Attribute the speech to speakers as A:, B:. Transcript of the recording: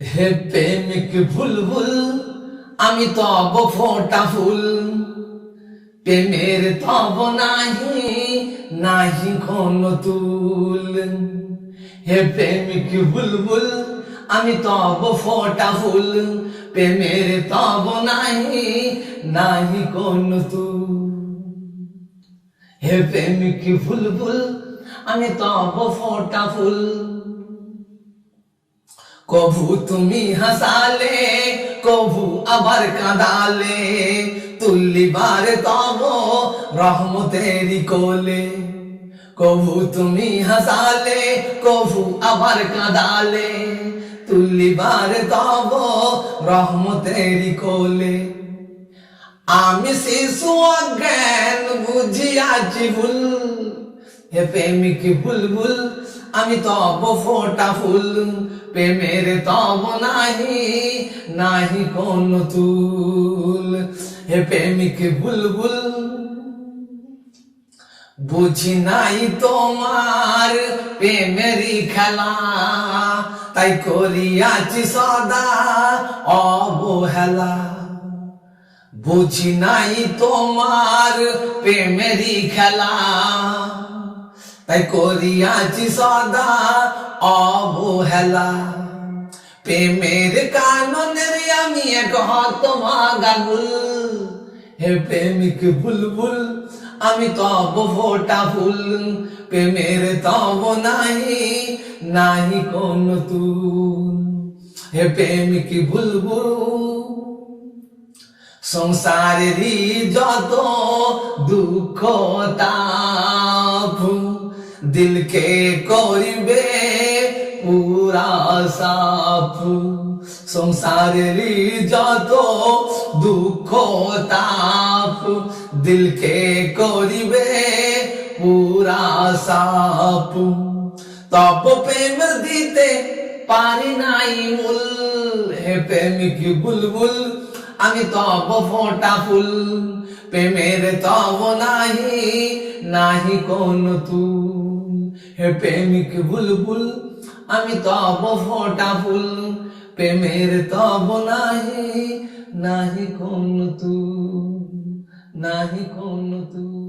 A: হে প্রেমিক বুলবুল আমি তব ফোটা ফুল, প্রেমের তব নাহি নাহি কোন তুল। হে প্রেমিক বুলবুল আমি তব ফোটা ফুল, প্রেমের তব নাহি নাহি কোন তুল। হে প্রেমিক বুলবুল আমি তব ফোটা ফুল, কভু তুমি হাসালে কভু আবার কাঁদালে, তুল্লিবার তব রহমতেরি কোলে। কভু তুমি হাসালে কভু আবার কাঁদালে, তুল্লিবার তব রহমতেরি কোলে। আমি শিশু অজ্ঞান বুঝিয়াছি ভুল, হে প্রেমিক বুলবুল আমি তব ফোটা ফুল, প্রেমের তব নাহি নাহি কোন তুল। হে প্রেমিক বুলবুল বুঝি নাই তোমার প্রেমেরই খেলা, তাই করিয়াছি সদা অবহেলা। বুঝি নাই তোমার প্রেমেরই খেলা, তাই করিয়াছি সদা অবহেলা। প্রেমের কাননের আমি এক হতভাগা ভুল, হে প্রেমিক বুলবুল আমি তব ফোটা ফুল, প্রেমের তব নাহি নাহি কোন তুল। হে প্রেমিক বুলবুল সংসারেরই যত দুঃখ তাপ, দিলকে করিবে পুরা সাফ। সংসারেরই যত দুঃখ তাপ, দিলকে করিবে পুরা সাফ। তব প্রেম দিতে পারি নাই মূল, হে প্রেমিক বুলবুল আমি তব ফোটা ফুল, প্রেমের তব নাহি নাহি কোন তুল। হে প্রেমিক বুলবুল আমি তব ফোটা ফুল, প্রেমের তব নাহি নাহি কোন তুল, নাহি কোন তুল।